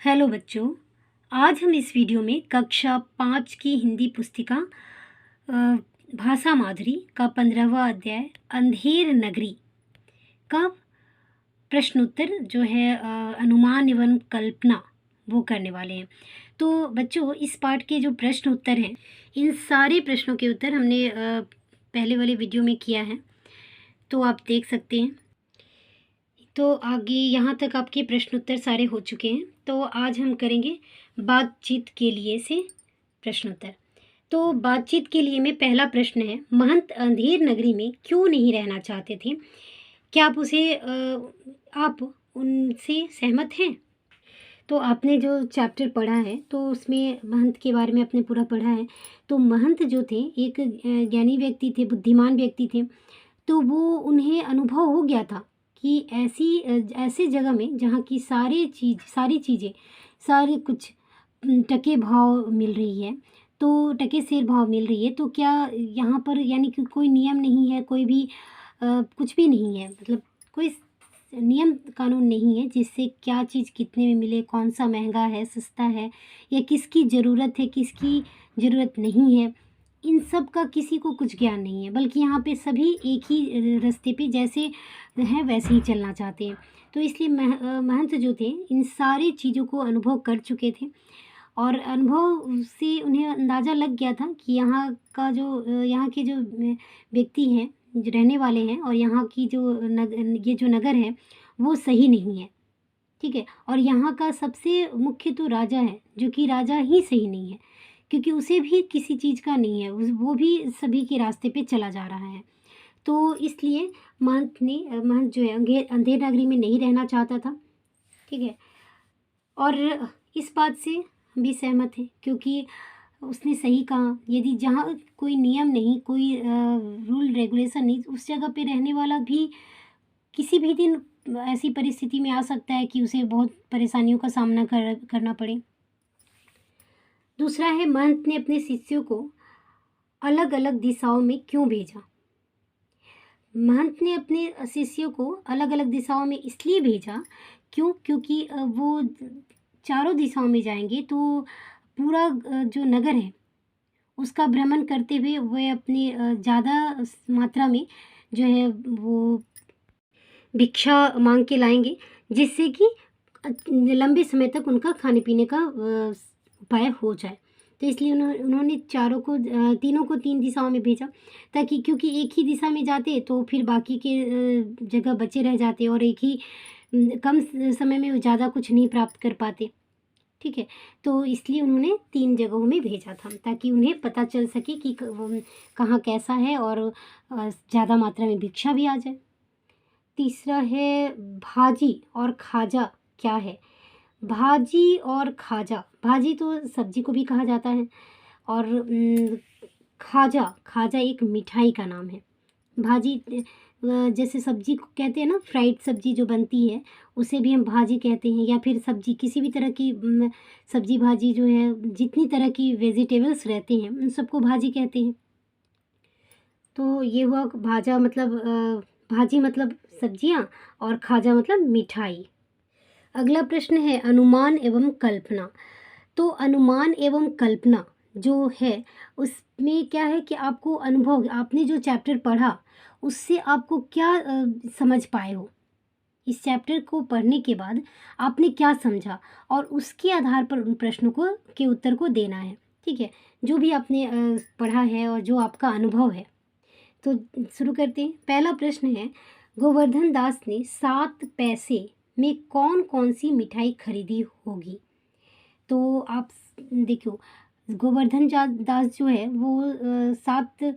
Hello बच्चों। आज हम इस वीडियो में कक्षा 5 की हिंदी पुस्तिका अ, भाषा माधुरी का 15वां अध्याय अंधेर नगरी का प्रश्नोत्तर जो है अनुमान एवं कल्पना वो करने वाले हैं। तो बच्चों, इस पाठ के जो प्रश्न उत्तर हैं, इन सारे प्रश्नों के उत्तर हमने पहले वाले वीडियो में किया है, तो आप देख सकते हैं। तो आगे यहाँ तक आपके प्रश्न उत्तर सारे हो चुके हैं। तो आज हम करेंगे बातचीत के लिए से प्रश्नोत्तर। तो बातचीत के लिए में पहला प्रश्न है, महंत अंधेर नगरी में क्यों नहीं रहना चाहते थे? क्या आप उनसे सहमत हैं? तो आपने जो चैप्टर पढ़ा है तो उसमें महंत के बारे में आपने पूरा पढ़ा है। तो महंत जो थे एक ज्ञानी व्यक्ति थे, बुद्धिमान व्यक्ति थे। तो वो उन्हें अनुभव हो गया था कि ऐसी जगह में जहाँ की सारी चीज़ें सारे कुछ टके भाव मिल रही है, तो टके सेर भाव मिल रही है, तो क्या यहाँ पर यानी कि कोई नियम नहीं है, कोई भी कुछ भी नहीं है, मतलब कोई नियम कानून नहीं है जिससे क्या चीज़ कितने में मिले, कौन सा महंगा है, सस्ता है, या किसकी ज़रूरत है, किसकी ज़रूरत नहीं है। इन सब का किसी को कुछ ज्ञान नहीं है, बल्कि यहाँ पे सभी एक ही रास्ते पे जैसे हैं वैसे ही चलना चाहते हैं। तो इसलिए महंत जो थे इन सारी चीज़ों को अनुभव कर चुके थे, और अनुभव से उन्हें अंदाज़ा लग गया था कि यहाँ के जो व्यक्ति हैं, जो रहने वाले हैं, और यहाँ की ये जो नगर है वो सही नहीं है। ठीक है, और यहाँ का सबसे मुख्य तो राजा है, जो कि राजा ही सही नहीं है, क्योंकि उसे भी किसी चीज़ का नहीं है, वो भी सभी के रास्ते पे चला जा रहा है। तो इसलिए महंत जो है अंधेर नगरी में नहीं रहना चाहता था। ठीक है, और इस बात से हम भी सहमत हैं, क्योंकि उसने सही कहा, यदि जहाँ कोई नियम नहीं, कोई रूल रेगुलेशन नहीं, उस जगह पे रहने वाला भी किसी भी दिन ऐसी परिस्थिति में आ सकता है कि उसे बहुत परेशानियों का सामना करना पड़े। दूसरा है, महंत ने अपने शिष्यों को अलग अलग दिशाओं में क्यों भेजा? महंत ने अपने शिष्यों को अलग अलग दिशाओं में इसलिए भेजा, क्योंकि वो चारों दिशाओं में जाएंगे तो पूरा जो नगर है उसका भ्रमण करते हुए वे अपने ज़्यादा मात्रा में जो है वो भिक्षा मांग के लाएंगे, जिससे कि लंबे समय तक उनका खाने पीने का उपाय हो जाए। तो इसलिए उन्होंने तीनों को तीन दिशाओं में भेजा, ताकि क्योंकि एक ही दिशा में जाते तो फिर बाकी के जगह बचे रह जाते, और एक ही कम समय में ज़्यादा कुछ नहीं प्राप्त कर पाते। ठीक है, तो इसलिए उन्होंने 3 जगहों में भेजा था, ताकि उन्हें पता चल सके कि कहाँ कैसा है, और ज़्यादा मात्रा में भिक्षा भी आ जाए। तीसरा है, भाजी और खाजा क्या है? भाजी और खाजा, भाजी तो सब्जी को भी कहा जाता है, और खाजा खाजा एक मिठाई का नाम है। भाजी जैसे सब्जी को कहते हैं ना, फ्राइड सब्जी जो बनती है उसे भी हम भाजी कहते हैं, या फिर सब्जी किसी भी तरह की सब्जी भाजी जो है, जितनी तरह की वेजिटेबल्स रहते हैं उन सबको भाजी कहते हैं। तो ये हुआ भाजा, मतलब भाजी मतलब सब्जियां, और खाजा मतलब मिठाई। अगला प्रश्न है, अनुमान एवं कल्पना। तो अनुमान एवं कल्पना जो है उसमें क्या है कि आपको अनुभव, आपने जो चैप्टर पढ़ा उससे आपको क्या समझ पाए हो, इस चैप्टर को पढ़ने के बाद आपने क्या समझा, और उसके आधार पर उन प्रश्नों को के उत्तर को देना है। ठीक है, जो भी आपने पढ़ा है और जो आपका अनुभव है। तो शुरू करते हैं। पहला प्रश्न है, गोवर्धन दास ने 7 पैसे में कौन कौन सी मिठाई खरीदी होगी? तो आप देखो, दास जो है वो 7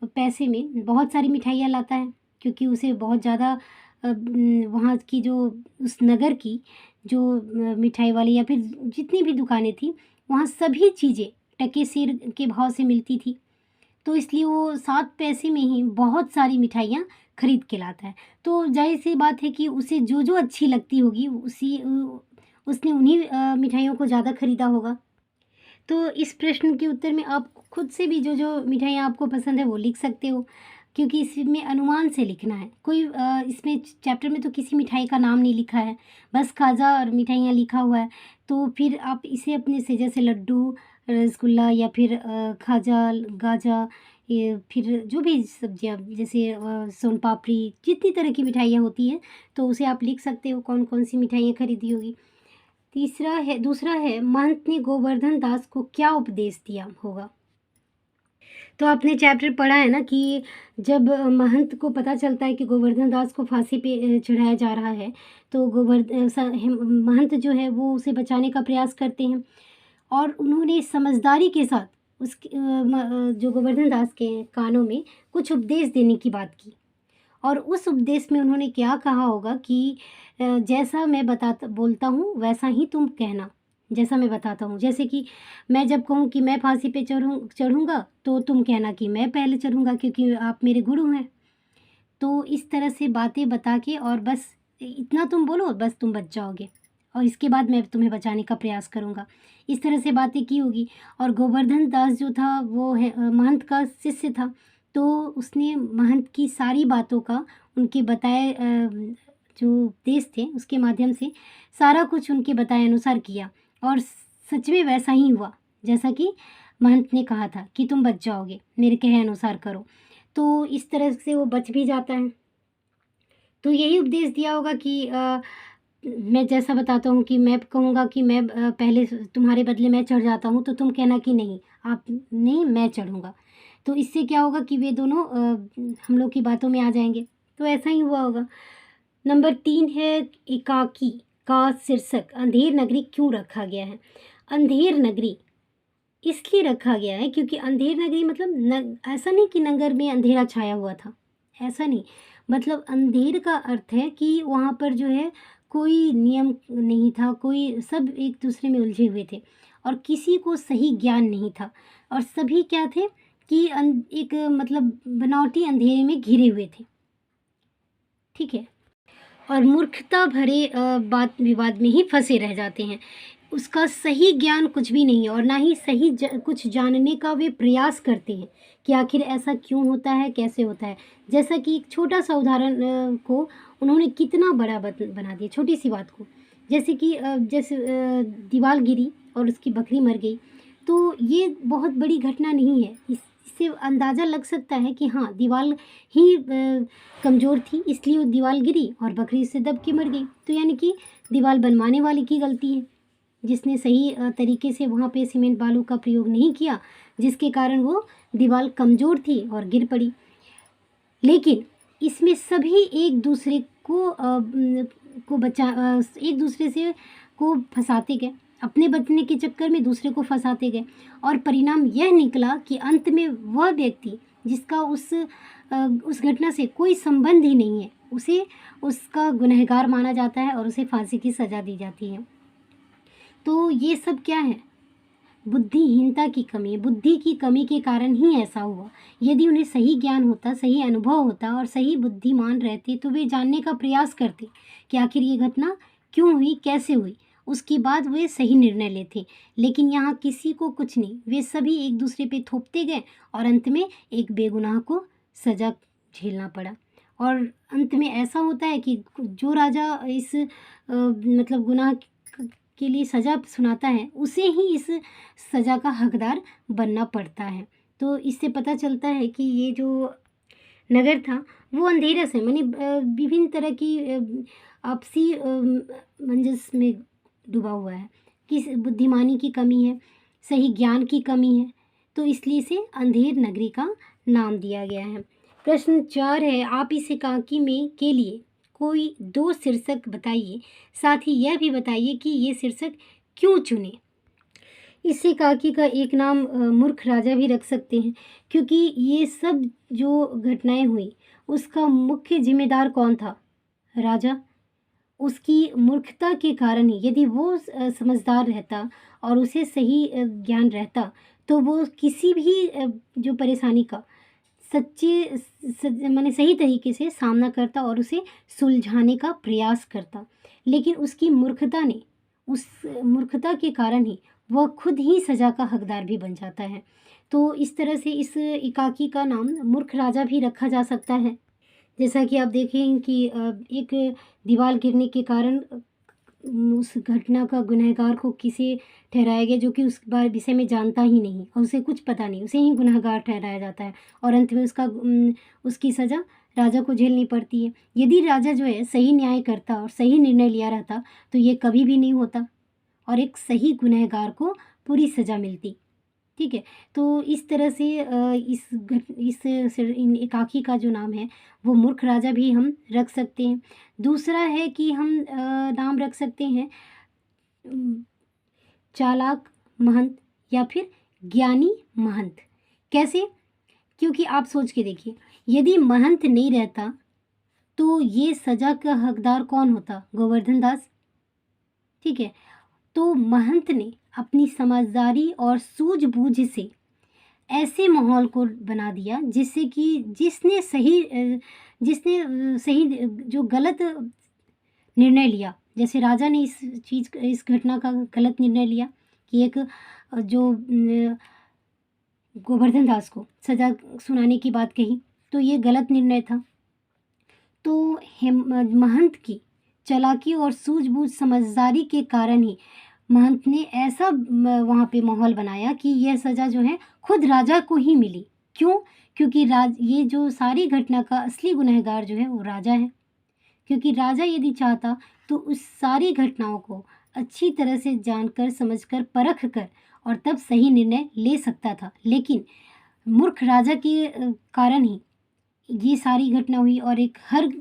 पैसे में बहुत सारी मिठाइयाँ लाता है, क्योंकि उसे बहुत ज़्यादा वहाँ की जो उस नगर की जो मिठाई वाली या फिर जितनी भी दुकानें थी, वहाँ सभी चीज़ें टके सेर के भाव से मिलती थी। तो इसलिए वो 7 पैसे में ही बहुत सारी मिठाइयाँ खरीद के लाता है। तो ज़ाहिर-सी बात है कि उसे जो-जो अच्छी लगती होगी उसने उन्हीं मिठाइयों को ज़्यादा खरीदा होगा। तो इस प्रश्न के उत्तर में आप खुद से भी जो-जो मिठाइयाँ आपको पसंद है वो लिख सकते हो, क्योंकि इसमें अनुमान से लिखना है। कोई इसमें चैप्टर में तो किसी मिठाई का नाम नहीं लिखा है, बस खाजा और मिठाइयाँ लिखा हुआ है। तो फिर आप इसे अपने से जैसे लड्डू, रसगुल्ला या फिर खाजा, गाजा, ये फिर जो भी सब्जियाँ जैसे सोन पापड़ी, जितनी तरह की मिठाइयाँ होती हैं तो उसे आप लिख सकते हो कौन कौन सी मिठाइयाँ खरीदी होगी। दूसरा है महंत ने गोवर्धन दास को क्या उपदेश दिया होगा। तो आपने चैप्टर पढ़ा है ना कि जब महंत को पता चलता है कि गोवर्धन दास को फांसी पे चढ़ाया जा रहा है, तो महंत जो है वो उसे बचाने का प्रयास करते हैं और उन्होंने समझदारी के साथ जो गोवर्धन दास के कानों में कुछ उपदेश देने की बात की। और उस उपदेश में उन्होंने क्या कहा होगा कि जैसा मैं बोलता हूँ वैसा ही तुम कहना, जैसा मैं बताता हूँ। जैसे कि मैं जब कहूँ कि मैं फांसी पे चढ़ूँगा तो तुम कहना कि मैं पहले चढ़ूँगा क्योंकि आप मेरे गुरु हैं। तो इस तरह से बातें बता के और बस इतना तुम बोलो, बस तुम बच जाओगे और इसके बाद मैं तुम्हें बचाने का प्रयास करूँगा। इस तरह से बातें की होगी। और गोवर्धन दास जो था वो महंत का शिष्य था, तो उसने महंत की सारी बातों का उनके बताए जो उपदेश थे उसके माध्यम से सारा कुछ उनके बताए अनुसार किया और सच में वैसा ही हुआ जैसा कि महंत ने कहा था कि तुम बच जाओगे, मेरे कहे अनुसार करो। तो इस तरह से वो बच भी जाता है। तो यही उपदेश दिया होगा कि मैं जैसा बताता हूँ कि मैं कहूँगा कि मैं पहले तुम्हारे बदले मैं चढ़ जाता हूँ, तो तुम कहना कि नहीं, आप नहीं, मैं चढ़ूँगा। तो इससे क्या होगा कि वे दोनों हम लोग की बातों में आ जाएंगे। तो ऐसा ही हुआ होगा। नंबर 3 है एकाकी का शीर्षक अंधेर नगरी क्यों रखा गया है। अंधेर नगरी इसलिए रखा गया है क्योंकि अंधेर नगरी मतलब ऐसा नहीं कि नगर में अंधेरा छाया हुआ था, ऐसा नहीं। मतलब अंधेर का अर्थ है कि वहाँ पर जो है कोई नियम नहीं था, कोई सब एक दूसरे में उलझे हुए थे और किसी को सही ज्ञान नहीं था और सभी क्या थे कि एक मतलब बनावटी अंधेरे में घिरे हुए थे। ठीक है। और मूर्खता भरे बात विवाद में ही फंसे रह जाते हैं। उसका सही ज्ञान कुछ भी नहीं है और ना ही सही कुछ जानने का वे प्रयास करते हैं कि आखिर ऐसा क्यों होता है, कैसे होता है। जैसा कि एक छोटा सा उदाहरण को उन्होंने कितना बड़ा बना दिया, छोटी सी बात को। जैसे कि दीवार गिरी और उसकी बकरी मर गई, तो ये बहुत बड़ी घटना नहीं है। इससे अंदाज़ा लग सकता है कि हाँ, दीवार ही कमज़ोर थी इसलिए वो दीवार गिरी और बकरी इससे दब के मर गई। तो यानी कि दीवार बनवाने वाले की गलती है, जिसने सही तरीके से वहाँ पे सीमेंट बालू का प्रयोग नहीं किया, जिसके कारण वो दीवार कमज़ोर थी और गिर पड़ी। लेकिन इसमें सभी एक दूसरे एक दूसरे से को फंसाते गए, अपने बचने के चक्कर में दूसरे को फंसाते गए और परिणाम यह निकला कि अंत में वह व्यक्ति जिसका उस घटना से कोई संबंध ही नहीं है, उसे उसका गुनहगार माना जाता है और उसे फांसी की सज़ा दी जाती है। तो ये सब क्या है? बुद्धिहीनता की कमी है। बुद्धि की कमी के कारण ही ऐसा हुआ। यदि उन्हें सही ज्ञान होता, सही अनुभव होता और सही बुद्धिमान रहते तो वे जानने का प्रयास करते कि आखिर ये घटना क्यों हुई, कैसे हुई। उसके बाद वे सही निर्णय लेते। लेकिन यहाँ किसी को कुछ नहीं, वे सभी एक दूसरे पे थोपते गए और अंत में एक बेगुनाह को सज़ा झेलना पड़ा। और अंत में ऐसा होता है कि जो राजा इस मतलब गुनाह के लिए सज़ा सुनाता है उसे ही इस सज़ा का हकदार बनना पड़ता है। तो इससे पता चलता है कि ये जो नगर था वो अंधेरे से माने विभिन्न तरह की आपसी मंजस में डूबा हुआ है कि बुद्धिमानी की कमी है, सही ज्ञान की कमी है, तो इसलिए इसे अंधेर नगरी का नाम दिया गया है। प्रश्न 4 है, आप इस एकांकी में के लिए कोई 2 शीर्षक बताइए, साथ ही यह भी बताइए कि ये शीर्षक क्यों चुने। इस एकांकी का एक नाम मूर्ख राजा भी रख सकते हैं क्योंकि ये सब जो घटनाएं हुई उसका मुख्य जिम्मेदार कौन था? राजा। उसकी मूर्खता के कारण ही, यदि वो समझदार रहता और उसे सही ज्ञान रहता तो वो किसी भी जो परेशानी का माने सही तरीके से सामना करता और उसे सुलझाने का प्रयास करता। लेकिन उसकी मूर्खता ने, उस मूर्खता के कारण ही वह खुद ही सज़ा का हकदार भी बन जाता है। तो इस तरह से इस एकाकी का नाम मूर्ख राजा भी रखा जा सकता है। जैसा कि आप देखें कि एक दीवार गिरने के कारण उस घटना का गुनहगार को किसे ठहराया गया जो कि उस विषय में जानता ही नहीं और उसे कुछ पता नहीं, उसे ही गुनहगार ठहराया जाता है और अंत में उसकी सज़ा राजा को झेलनी पड़ती है। यदि राजा जो है सही न्याय करता और सही निर्णय लिया रहता तो ये कभी भी नहीं होता और एक सही गुनहगार को पूरी सज़ा मिलती। ठीक है, तो इस तरह से इन एकाकी का जो नाम है वो मूर्ख राजा भी हम रख सकते हैं। दूसरा है कि हम नाम रख सकते हैं उम, चालाक महंत या फिर ज्ञानी महंत। कैसे? क्योंकि आप सोच के देखिए, यदि महंत नहीं रहता तो ये सज़ा का हकदार कौन होता? गोवर्धन दास। ठीक है, तो महंत ने अपनी समझदारी और सूझबूझ से ऐसे माहौल को बना दिया जिससे कि जिसने सही जो गलत निर्णय लिया, जैसे राजा ने इस घटना का गलत निर्णय लिया कि एक गोवर्धन दास को सज़ा सुनाने की बात कही, तो ये गलत निर्णय था। तो महंत की चालाकी और सूझबूझ समझदारी के कारण ही महंत ने ऐसा वहाँ पे माहौल बनाया कि यह सज़ा जो है खुद राजा को ही मिली। क्यों? क्योंकि ये जो सारी घटना का असली गुनहगार जो है वो राजा है। क्योंकि राजा यदि चाहता तो उस सारी घटनाओं को अच्छी तरह से जानकर, समझकर, परख कर और तब सही निर्णय ले सकता था। लेकिन मूर्ख राजा के कारण ही ये सारी घटना हुई और हर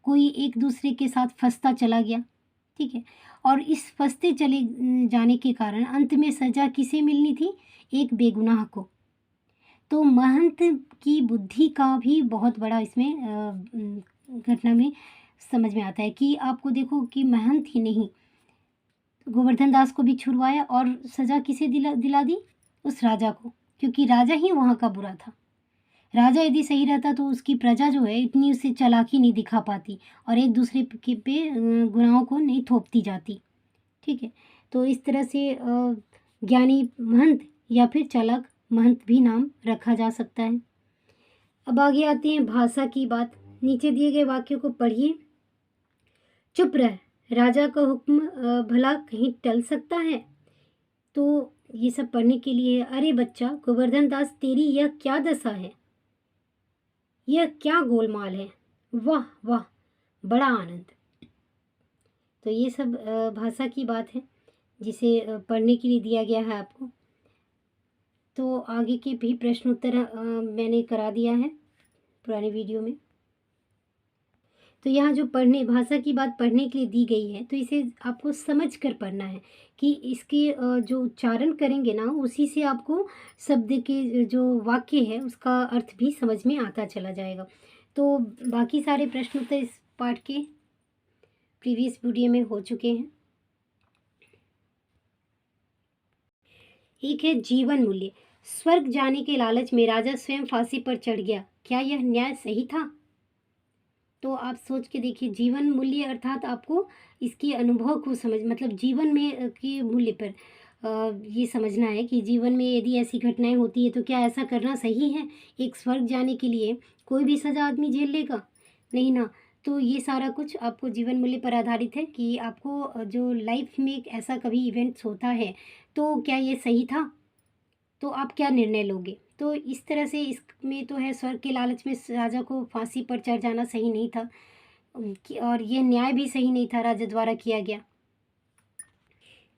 कोई एक दूसरे के साथ फंसता चला गया। ठीक है, और इस फंसते चले जाने के कारण अंत में सज़ा किसे मिलनी थी? एक बेगुनाह को। तो महंत की बुद्धि का भी बहुत बड़ा इसमें घटना में समझ में आता है कि आपको देखो कि महंत ही नहीं, गोवर्धन दास को भी छुड़वाया और सज़ा किसे दिला दी? उस राजा को, क्योंकि राजा ही वहाँ का बुरा था। राजा यदि सही रहता तो उसकी प्रजा जो है इतनी उसे चालाकी नहीं दिखा पाती और एक दूसरे पे गुनाहों को नहीं थोपती जाती। ठीक है, तो इस तरह से ज्ञानी महंत या फिर चालाक महंत भी नाम रखा जा सकता है। अब आगे आते हैं भाषा की बात। नीचे दिए गए वाक्यों को पढ़िए। चुप रह, राजा का हुक्म भला कहीं टल सकता है? तो ये सब पढ़ने के लिए, अरे बच्चा गोवर्धन दास, तेरी यह क्या दशा है? यह क्या गोलमाल है? वाह वाह, बड़ा आनंद। तो ये सब भाषा की बात है जिसे पढ़ने के लिए दिया गया है आपको। तो आगे के भी प्रश्न उत्तर मैंने करा दिया है पुराने वीडियो में। तो यहाँ जो भाषा की बात पढ़ने के लिए दी गई है तो इसे आपको समझ कर पढ़ना है कि इसके जो उच्चारण करेंगे ना उसी से आपको शब्द के जो वाक्य है उसका अर्थ भी समझ में आता चला जाएगा। तो बाकी सारे प्रश्न उत्तर इस पाठ के प्रीवियस वीडियो में हो चुके हैं। एक है जीवन मूल्य। स्वर्ग जाने के लालच में राजा स्वयं फांसी पर चढ़ गया, क्या यह न्याय सही था? तो आप सोच के देखिए, जीवन मूल्य अर्थात आपको इसके अनुभव को मतलब जीवन में के मूल्य पर ये समझना है कि जीवन में यदि ऐसी घटनाएं होती है तो क्या ऐसा करना सही है? एक स्वर्ग जाने के लिए कोई भी सज़ा आदमी झेल लेगा? नहीं ना। तो ये सारा कुछ आपको जीवन मूल्य पर आधारित है कि आपको जो लाइफ में एक ऐसा कभी इवेंट्स होता है तो क्या ये सही था? तो आप क्या निर्णय लोगे? तो इस तरह से इसमें तो है, स्वर्ग के लालच में राजा को फांसी पर चढ़ जाना सही नहीं था और ये न्याय भी सही नहीं था राजा द्वारा किया गया।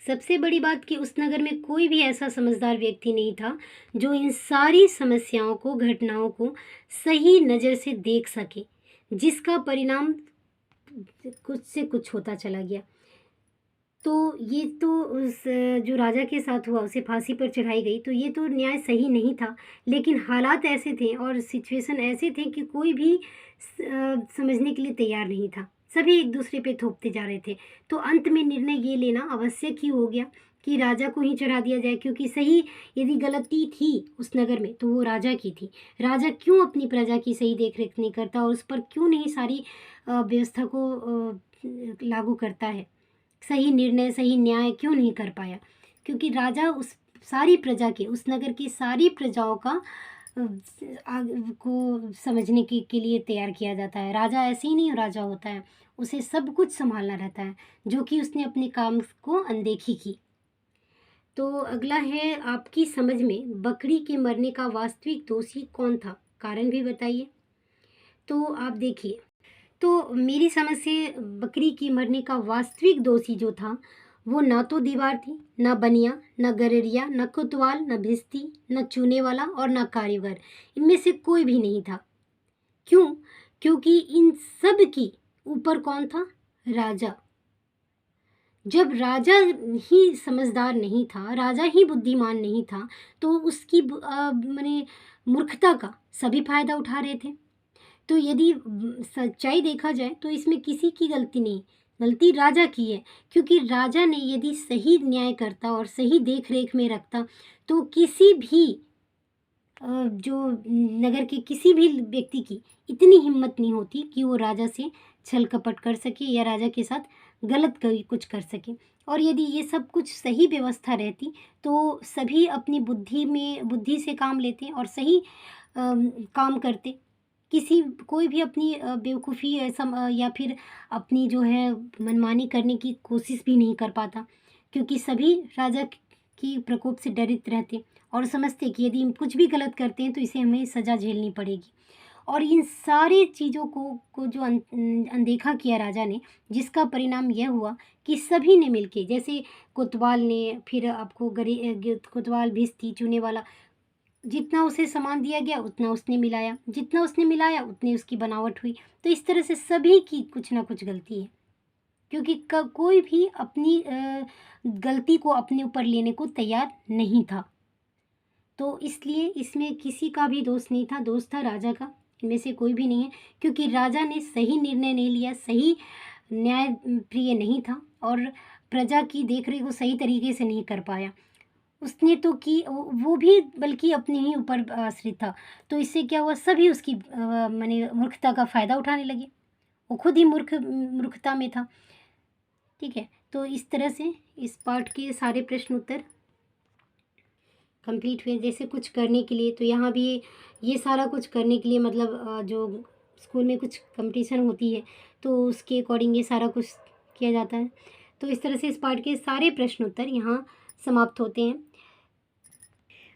सबसे बड़ी बात कि उस नगर में कोई भी ऐसा समझदार व्यक्ति नहीं था जो इन सारी समस्याओं को, घटनाओं को सही नज़र से देख सके, जिसका परिणाम कुछ से कुछ होता चला गया। तो ये तो उस जो राजा के साथ हुआ, उसे फांसी पर चढ़ाई गई, तो ये तो न्याय सही नहीं था। लेकिन हालात ऐसे थे और सिचुएशन ऐसे थे कि कोई भी समझने के लिए तैयार नहीं था। सभी एक दूसरे पे थोपते जा रहे थे। तो अंत में निर्णय ये लेना आवश्यक ही हो गया कि राजा को ही चढ़ा दिया जाए, क्योंकि सही यदि गलती थी उस नगर में तो वो राजा की थी। राजा क्यों अपनी प्रजा की सही देख रेख नहीं करता और उस पर क्यों नहीं सारी व्यवस्था को लागू करता है? सही निर्णय, सही न्याय क्यों नहीं कर पाया? क्योंकि राजा उस सारी प्रजा के, उस नगर की सारी प्रजाओं का को समझने के लिए तैयार किया जाता है। राजा ऐसे ही नहीं राजा होता है, उसे सब कुछ संभालना रहता है, जो कि उसने अपने काम को अनदेखी की। तो अगला है, आपकी समझ में बकरी के मरने का वास्तविक दोषी कौन था? कारण भी बताइए। तो आप देखिए, तो मेरी समझ से बकरी की मरने का वास्तविक दोषी जो था, वो ना तो दीवार थी, ना बनिया, ना गररिया, ना कोतवाल, ना भिस्ती, ना चूने वाला और ना कारीगर। इनमें से कोई भी नहीं था। क्यों? क्योंकि इन सब की ऊपर कौन था? राजा। जब राजा ही समझदार नहीं था, राजा ही बुद्धिमान नहीं था, तो उसकी माने मूर्खता का सभी फायदा उठा रहे थे। तो यदि सच्चाई देखा जाए तो इसमें किसी की गलती नहीं, गलती राजा की है। क्योंकि राजा ने यदि सही न्याय करता और सही देख रेख में रखता, तो किसी भी जो नगर के किसी भी व्यक्ति की इतनी हिम्मत नहीं होती कि वो राजा से छल कपट कर सके या राजा के साथ गलत कोई कुछ कर सके। और यदि ये सब कुछ सही व्यवस्था रहती, तो सभी अपनी बुद्धि से काम लेते और सही काम करते। कोई भी अपनी बेवकूफ़ी या फिर अपनी जो है मनमानी करने की कोशिश भी नहीं कर पाता, क्योंकि सभी राजा की प्रकोप से डरित रहते और समझते कि यदि हम कुछ भी गलत करते हैं तो इसे हमें सज़ा झेलनी पड़ेगी। और इन सारी चीज़ों को जो अनदेखा किया राजा ने, जिसका परिणाम यह हुआ कि सभी ने मिलके, जैसे कोतवाल ने, फिर आपको कोतवाल, भिस्ती, चूने वाला, जितना उसे सामान दिया गया उतना उसने मिलाया, जितना उसने मिलाया उतनी उसकी बनावट हुई। तो इस तरह से सभी की कुछ ना कुछ गलती है, क्योंकि कोई भी अपनी गलती को अपने ऊपर लेने को तैयार नहीं था। तो इसलिए इसमें किसी का भी दोष नहीं था, दोष था राजा का। इनमें से कोई भी नहीं है, क्योंकि राजा ने सही निर्णय नहीं लिया, सही न्याय प्रिय नहीं था और प्रजा की देखरेख वो सही तरीके से नहीं कर पाया। उसने तो की, वो भी बल्कि अपने ही ऊपर आश्रित था। तो इससे क्या हुआ, सभी उसकी माने मूर्खता का फ़ायदा उठाने लगे। वो खुद ही मूर्खता में था। ठीक है, तो इस तरह से इस पाठ के सारे प्रश्न उत्तर कंप्लीट हुए। जैसे कुछ करने के लिए, तो यहाँ भी ये सारा कुछ करने के लिए मतलब जो स्कूल में कुछ कंपटीशन होती है, तो उसके अकॉर्डिंग ये सारा कुछ किया जाता है। तो इस तरह से इस पाठ के सारे प्रश्न उत्तर यहाँ समाप्त होते हैं।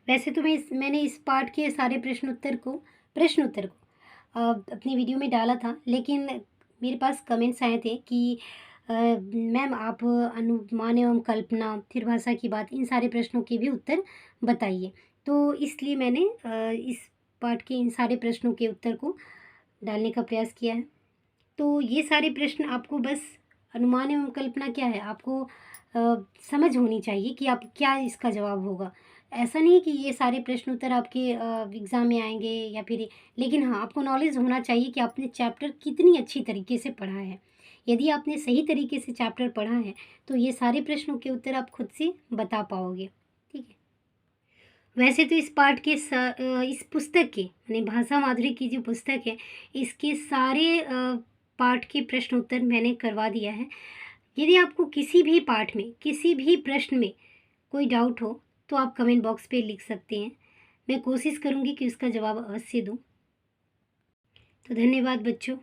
वैसे तो मैंने इस पाठ के सारे प्रश्न उत्तर को अपनी वीडियो में डाला था, लेकिन मेरे पास कमेंट्स आए थे कि मैम आप अनुमान एवं कल्पना, फिर भाषा की बात, इन सारे प्रश्नों के भी उत्तर बताइए। तो इसलिए मैंने इस पाठ के इन सारे प्रश्नों के उत्तर को डालने का प्रयास किया है। तो ये सारे प्रश्न आपको बस अनुमान एवं कल्पना क्या है, आपको समझ होनी चाहिए कि आप क्या इसका जवाब होगा। ऐसा नहीं कि ये सारे प्रश्न उत्तर आपके एग्ज़ाम में आएंगे या फिर, लेकिन हाँ, आपको नॉलेज होना चाहिए कि आपने चैप्टर कितनी अच्छी तरीके से पढ़ा है। यदि आपने सही तरीके से चैप्टर पढ़ा है, तो ये सारे प्रश्नों के उत्तर आप खुद से बता पाओगे। ठीक है, वैसे तो इस पाठ के इस पुस्तक के यानी भाषा माधुरी की जो पुस्तक है, इसके सारे पाठ के प्रश्न उत्तर मैंने करवा दिया है। यदि आपको किसी भी पाठ में, किसी भी प्रश्न में कोई डाउट हो, तो आप कमेंट बॉक्स पे लिख सकते हैं। मैं कोशिश करूँगी कि उसका जवाब अवश्य दूँ। तो धन्यवाद बच्चों।